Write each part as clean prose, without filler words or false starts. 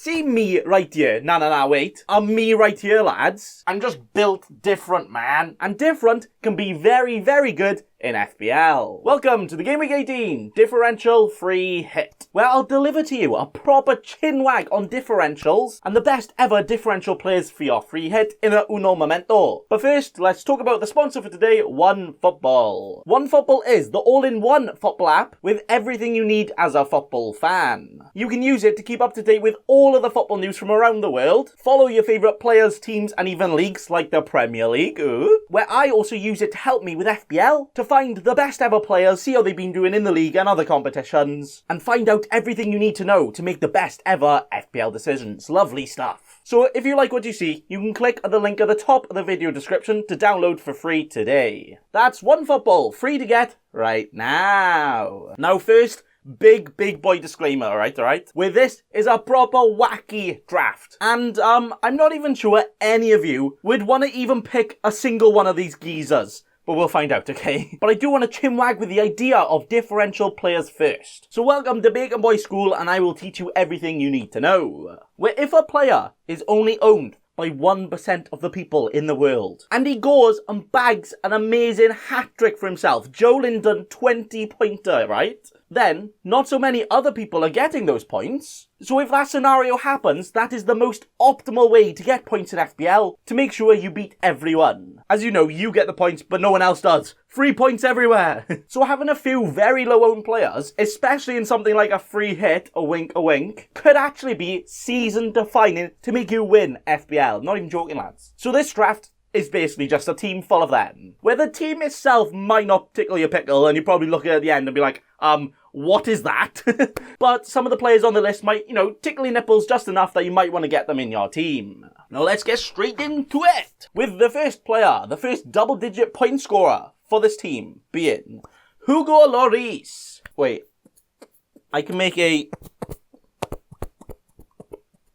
See me right here. Nah, wait. I'm me right here, lads. I'm just built different, man. And different can be very, very good in FPL. Welcome to the Game Week 18 Differential Free Hit, where I'll deliver to you a proper chinwag on differentials and the best ever differential players for your free hit in a uno momento. But first, let's talk about the sponsor for today, OneFootball. OneFootball is the all-in-one football app with everything you need as a football fan. You can use it to keep up to date with all of the football news from around the world, follow your favourite players, teams and even leagues like the Premier League, where I also use it to help me with FPL, to find the best ever players, see how they've been doing in the league and other competitions, and find out everything you need to know to make the best ever FPL decisions. Lovely stuff. So if you like what you see, you can click at the link at the top of the video description to download for free today. That's OneFootball, free to get right now. Now first, big boy disclaimer, alright? Where this is a proper wacky draft. And I'm not even sure any of you would want to even pick a single one of these geezers. But we'll find out, okay? But I do want to chinwag with the idea of differential players first. So welcome to Bacon Boy School and I will teach you everything you need to know. Where if a player is only owned by 1% of the people in the world, and he goes and bags an amazing hat-trick for himself, Joe Linden 20-pointer, right? Then, not so many other people are getting those points. So if that scenario happens, that is the most optimal way to get points in FPL, to make sure you beat everyone. As you know, you get the points, but no one else does. Free points everywhere. So having a few very low-owned players, especially in something like a free hit, a wink, could actually be season-defining to make you win FPL. Not even joking, lads. So this draft is basically just a team full of them, where the team itself might not tickle your pickle, and you probably look at the end and be like, what is that? But some of the players on the list might, tickle your nipples just enough that you might want to get them in your team. Now let's get straight into it! With the first player, the first double-digit point scorer for this team being Hugo Lloris. Wait, I can make a...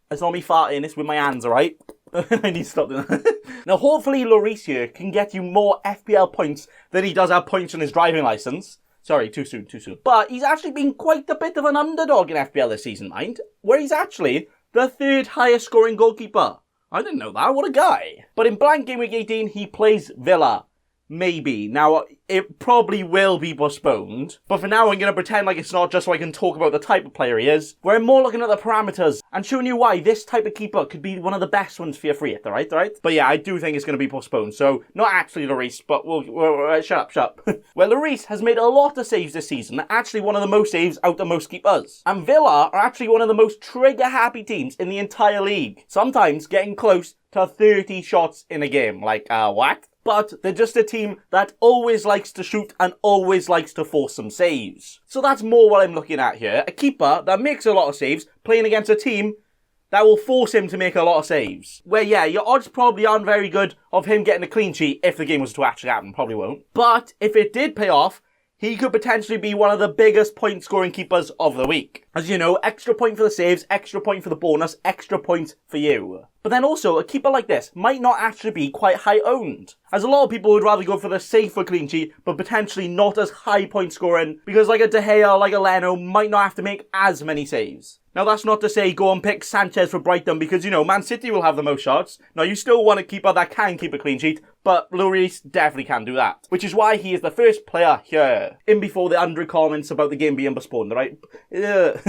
It's not me farting, it's with my hands, alright? I need to stop doing that. Now, hopefully Lloris here can get you more FPL points than he does have points on his driving licence. Sorry, too soon. But he's actually been quite a bit of an underdog in FPL this season, mind, where he's actually the third highest scoring goalkeeper. I didn't know that, what a guy. But in Blank Gameweek 18, he plays Villa. Maybe. Now, it probably will be postponed, but for now I'm going to pretend like it's not, just so I can talk about the type of player he is, where I'm more looking at the parameters and showing you why this type of keeper could be one of the best ones for your free hit, alright? But yeah, I do think it's going to be postponed, so not actually Lloris, but we'll shut up. Well, Lloris has made a lot of saves this season, actually one of the most saves out of most keepers. And Villa are actually one of the most trigger-happy teams in the entire league, sometimes getting close to 30 shots in a game. Like, what? But they're just a team that always likes to shoot and always likes to force some saves. So that's more what I'm looking at here. A keeper that makes a lot of saves, playing against a team that will force him to make a lot of saves. Where, yeah, your odds probably aren't very good of him getting a clean sheet if the game was to actually happen. Probably won't. But if it did pay off, he could potentially be one of the biggest point-scoring keepers of the week. As you know, extra point for the saves, extra point for the bonus, extra point for you. But then also, a keeper like this might not actually be quite high owned, as a lot of people would rather go for the safer clean sheet, but potentially not as high point scoring, because like a De Gea, like a Leno, might not have to make as many saves. Now that's not to say go and pick Sanchez for Brighton, because Man City will have the most shots. Now you still want a keeper that can keep a clean sheet, but Lloris definitely can do that. Which is why he is the first player here, in before the 100 comments about the game being postponed, right?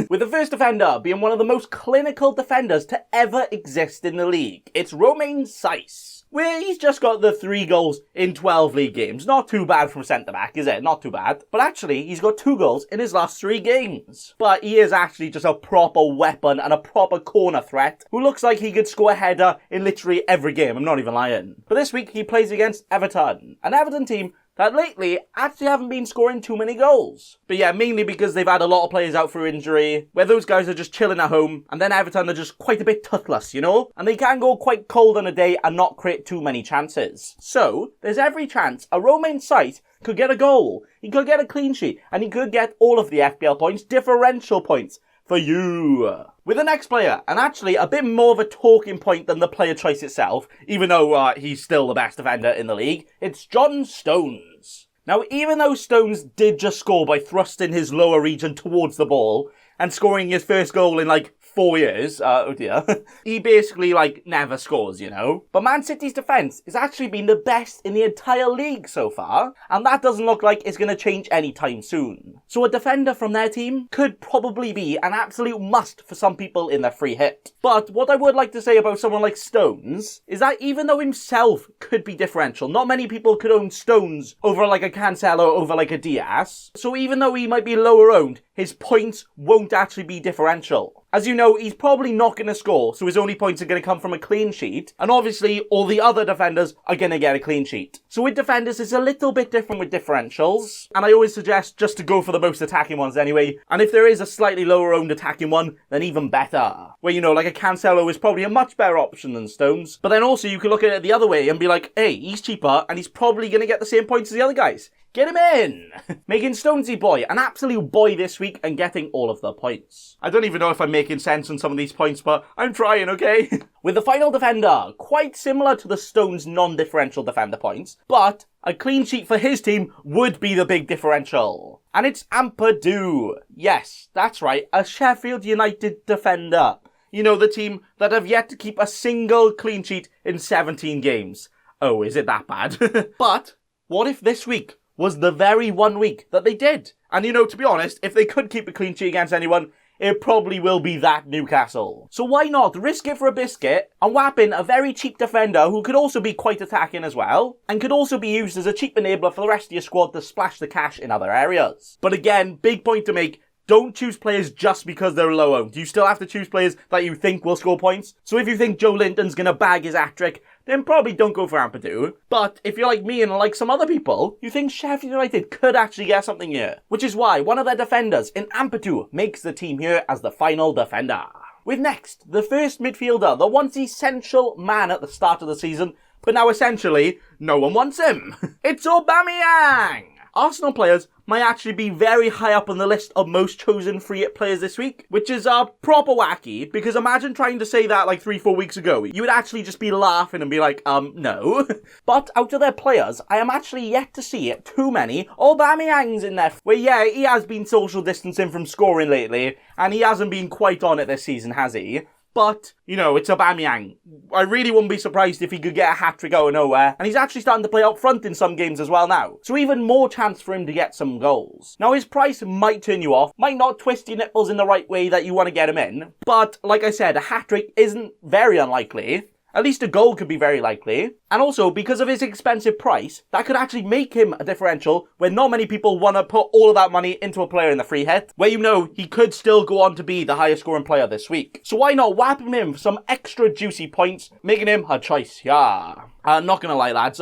With the first defender being one of the most clinical defenders to ever exist in the league. It's Romain Saiss, where he's just got the 3 goals in 12 league games. Not too bad from centre-back, is it? Not too bad. But actually, he's got 2 goals in his last 3 games. But he is actually just a proper weapon and a proper corner threat, who looks like he could score a header in literally every game. I'm not even lying. But this week, he plays against Everton, an Everton team that lately actually haven't been scoring too many goals. But yeah, mainly because they've had a lot of players out through injury, where those guys are just chilling at home, and then Everton are just quite a bit toothless, And they can go quite cold on a day and not create too many chances. So, there's every chance a Romain Saiss could get a goal, he could get a clean sheet, and he could get all of the FPL points, differential points, for you. With the next player, and actually a bit more of a talking point than the player choice itself, even though he's still the best defender in the league, it's John Stones. Now, even though Stones did just score by thrusting his lower region towards the ball, and scoring his first goal in like 4 years. Oh dear. He basically, like, never scores, you know? But Man City's defence has actually been the best in the entire league so far, and that doesn't look like it's going to change anytime soon. So a defender from their team could probably be an absolute must for some people in their free hit. But what I would like to say about someone like Stones is that even though himself could be differential, not many people could own Stones over like a Cancelo, over like a Diaz. So even though he might be lower owned, his points won't actually be differential. As you know, he's probably not going to score, so his only points are going to come from a clean sheet, and obviously all the other defenders are going to get a clean sheet. So with defenders, it's a little bit different with differentials, and I always suggest just to go for the most attacking ones anyway, and if there is a slightly lower owned attacking one, then even better. Where, you know, like a Cancelo is probably a much better option than Stones, but then also you can look at it the other way and be like, hey, he's cheaper, and he's probably going to get the same points as the other guys. Get him in! Making Stonesy boy an absolute boy this week and getting all of the points. I don't even know if I'm making sense on some of these points, but I'm trying, okay? With the final defender, quite similar to the Stones non-differential defender points, but a clean sheet for his team would be the big differential. And it's Ampadu. Yes, that's right, a Sheffield United defender. You know, the team that have yet to keep a single clean sheet in 17 games. Oh, is it that bad? But what if this week was the very 1 week that they did? And you know, to be honest, if they could keep a clean sheet against anyone, it probably will be that Newcastle. So why not risk it for a biscuit and whap in a very cheap defender who could also be quite attacking as well, and could also be used as a cheap enabler for the rest of your squad to splash the cash in other areas. But again, big point to make, don't choose players just because they're low owned. You still have to choose players that you think will score points. So if you think Joe Linton's going to bag his hat-trick, then probably don't go for Ampadu. But if you're like me and like some other people, you think Sheffield United could actually get something here. Which is why one of their defenders in Ampadu makes the team here as the final defender. With next, the first midfielder, the once essential man at the start of the season, but now essentially, no one wants him. It's Aubameyang! Arsenal players might actually be very high up on the list of most chosen free hit players this week, which is proper wacky, because imagine trying to say that like 3-4 weeks ago. You would actually just be laughing and be like, no. But out of their players, I am actually yet to see too many Aubameyangs in there. Where yeah, he has been social distancing from scoring lately, and he hasn't been quite on it this season, has he? But, you know, it's Aubameyang. I really wouldn't be surprised if he could get a hat-trick out of nowhere. And he's actually starting to play up front in some games as well now. So even more chance for him to get some goals. Now, his price might turn you off. Might not twist your nipples in the right way that you want to get him in. But, like I said, a hat-trick isn't very unlikely. At least a goal could be very likely. And also, because of his expensive price, that could actually make him a differential where not many people want to put all of that money into a player in the free hit, where you know he could still go on to be the highest scoring player this week. So why not whap him in for some extra juicy points, making him a choice, yeah. Not gonna lie, lads,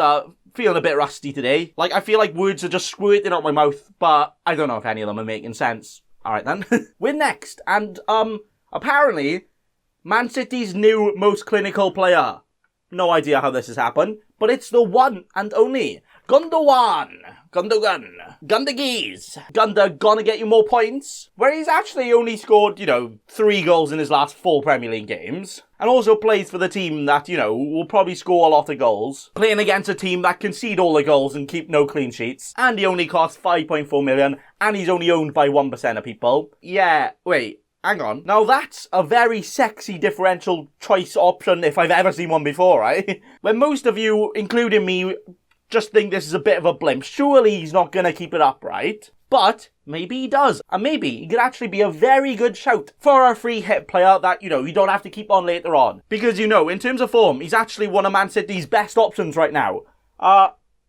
feeling a bit rusty today. Like, I feel like words are just squirting out my mouth, but I don't know if any of them are making sense. Alright then. We're next, and, apparently, Man City's new most clinical player. No idea how this has happened, but it's the one and only Gundogan. Gundagees. Gunda gonna get you more points, where he's actually only scored, 3 goals in his last 4 Premier League games, and also plays for the team that, will probably score a lot of goals, playing against a team that concede all the goals and keep no clean sheets, and he only costs 5.4 million, and he's only owned by 1% of people. Yeah, wait. Hang on. Now that's a very sexy differential choice option if I've ever seen one before, right? When most of you, including me, just think this is a bit of a blimp. Surely he's not going to keep it up, right? But maybe he does. And maybe he could actually be a very good shout for a free hit player that, you don't have to keep on later on. Because, in terms of form, he's actually one of Man City's best options right now.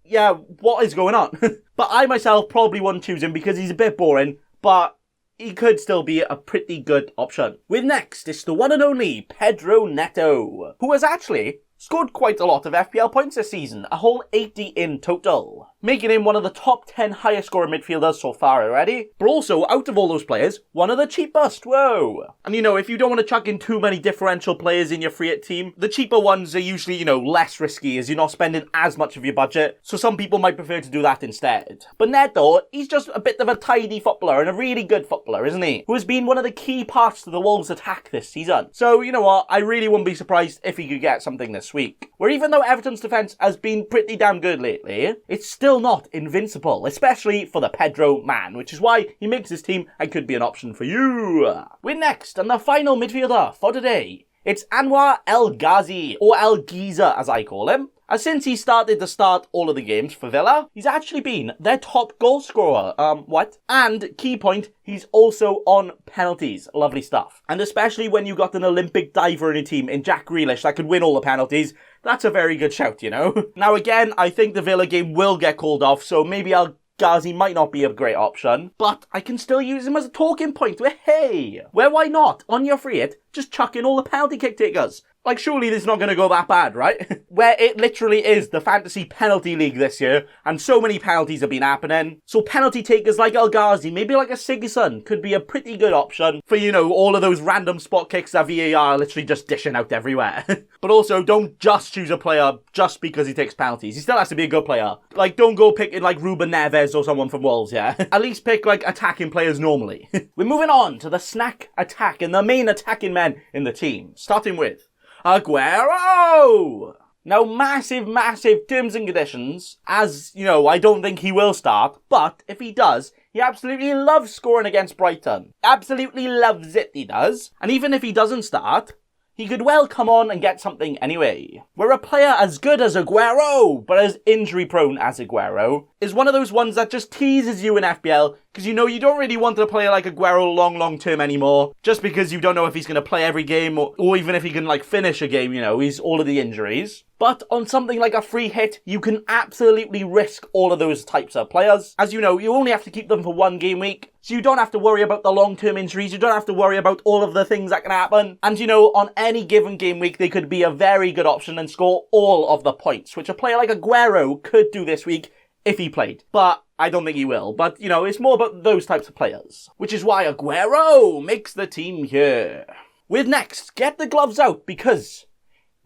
Yeah, what is going on? But I myself probably wouldn't choose him because he's a bit boring, but he could still be a pretty good option. With next, it's the one and only Pedro Neto, who has actually scored quite a lot of FPL points this season, a whole 80 in total, making him one of the top 10 highest scoring midfielders so far already, but also, out of all those players, one of the cheapest, whoa! And if you don't want to chuck in too many differential players in your free hit team, the cheaper ones are usually, less risky as you're not spending as much of your budget, so some people might prefer to do that instead. But Neto, he's just a bit of a tidy footballer and a really good footballer, isn't he? Who has been one of the key parts to the Wolves' attack this season. So, you know what, I really wouldn't be surprised if he could get something this week. Where even though Everton's defence has been pretty damn good lately, it's still still not invincible, especially for the Pedro man, which is why he makes his team and could be an option for you. We're next, and the final midfielder for today. It's Anwar El Ghazi, or El Giza as I call him. As since he started to start all of the games for Villa, he's actually been their top goal scorer. And, key point, he's also on penalties. Lovely stuff. And especially when you got an Olympic diver in your team in Jack Grealish that could win all the penalties, that's a very good shout, you know? Now again, I think the Villa game will get called off, so maybe El Ghazi might not be a great option, but I can still use him as a talking point where, hey, why not? On your free hit, just chuck in all the penalty kick takers. Like, surely this is not going to go that bad, right? Where it literally is the fantasy penalty league this year, and so many penalties have been happening. So penalty takers like El Ghazi, maybe like a Sigurdsson, could be a pretty good option for, you know, all of those random spot kicks that VAR are literally just dishing out everywhere. But also, don't just choose a player just because he takes penalties. He still has to be a good player. Like, don't go picking, like, Ruben Neves or someone from Wolves, yeah? At least pick, like, attacking players normally. We're moving on to the snack attack and the main attacking men in the team, starting with Aguero! Now, massive terms and conditions, as, you know, I don't think he will start, but if he does, he absolutely loves scoring against Brighton. Absolutely loves it, he does. And even if he doesn't start, he could well come on and get something anyway. Where a player as good as Aguero, but as injury-prone as Aguero, is one of those ones that just teases you in FPL, because you know you don't really want a player like Aguero long term anymore, just because you don't know if he's going to play every game, or even if he can, like, finish a game, you know, he's all of the injuries. But on something like a free hit, you can absolutely risk all of those types of players. As you know, you only have to keep them for one game week, so you don't have to worry about the long-term injuries, you don't have to worry about all of the things that can happen. And you know, on any given game week, they could be a very good option and score all of the points, which a player like Aguero could do this week if he played. But I don't think he will. But, you know, it's more about those types of players. Which is why Aguero makes the team here. With next, get the gloves out, because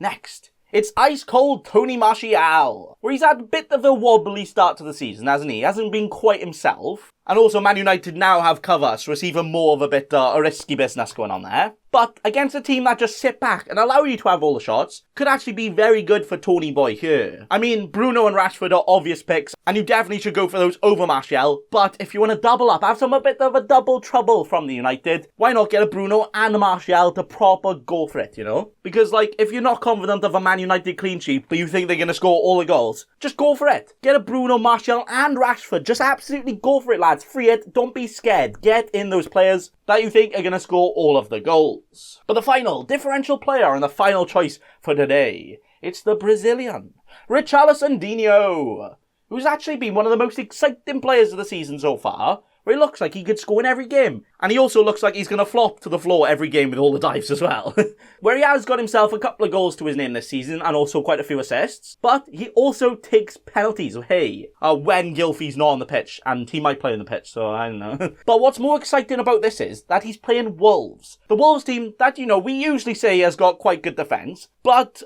next, it's ice cold Tony Martial, where he's had a bit of a wobbly start to the season, hasn't he? He hasn't been quite himself. And also Man United now have cover, so it's even more of a bit a risky business going on there. But against a team that just sit back and allow you to have all the shots, could actually be very good for Tony Boy here. I mean, Bruno and Rashford are obvious picks, and you definitely should go for those over Martial. But if you want to double up, have a bit of a double trouble from the United, why not get a Bruno and Martial to proper go for it, you know? Because, like, if you're not confident of a Man United clean sheet, but you think they're going to score all the goals, just go for it. Get a Bruno, Martial and Rashford. Just absolutely go for it, lads. Free it. Don't be scared. Get in those players that you think are going to score all of the goals. But the final differential player and the final choice for today, it's the Brazilian, Richarlison Dino, who's actually been one of the most exciting players of the season so far, where he looks like he could score in every game. And he also looks like he's going to flop to the floor every game with all the dives as well. Where he has got himself a couple of goals to his name this season and also quite a few assists. But he also takes penalties. Hey, when Gylfi's not on the pitch, and he might play on the pitch, so I don't know. But what's more exciting about this is that he's playing Wolves. The Wolves team that, you know, we usually say has got quite good defence. But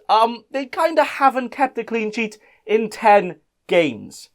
they kind of haven't kept a clean sheet in 10 games.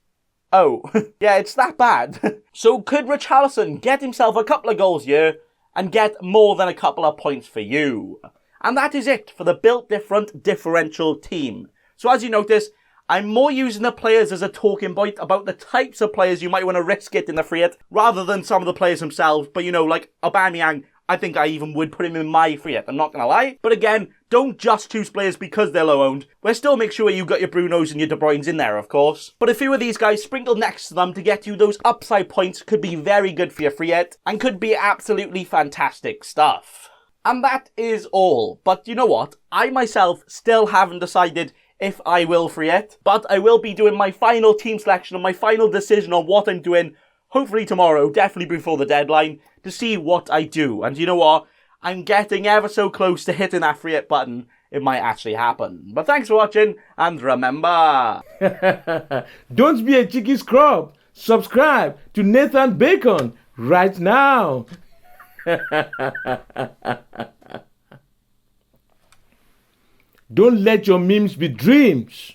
Oh, yeah, it's that bad. So could Richarlison get himself a couple of goals here and get more than a couple of points for you? And that is it for the Built Different differential team. So as you notice, I'm more using the players as a talking point about the types of players you might want to risk it in the free hit, rather than some of the players themselves. But you know, like Aubameyang, I think I even would put him in my free hit, I'm not going to lie. But again, don't just choose players because they're low owned. Well, still make sure you've got your Brunos and your De Bruynes in there, of course. But a few of these guys sprinkled next to them to get you those upside points could be very good for your free hit and could be absolutely fantastic stuff. And that is all. But you know what? I myself still haven't decided if I will free hit, but I will be doing my final team selection and my final decision on what I'm doing, hopefully tomorrow, definitely before the deadline, to see what I do. And you know what? I'm getting ever so close to hitting that free hit button. It might actually happen. But thanks for watching, and remember... Don't be a cheeky scrub. Subscribe to Nathan Bacon right now. Don't let your memes be dreams.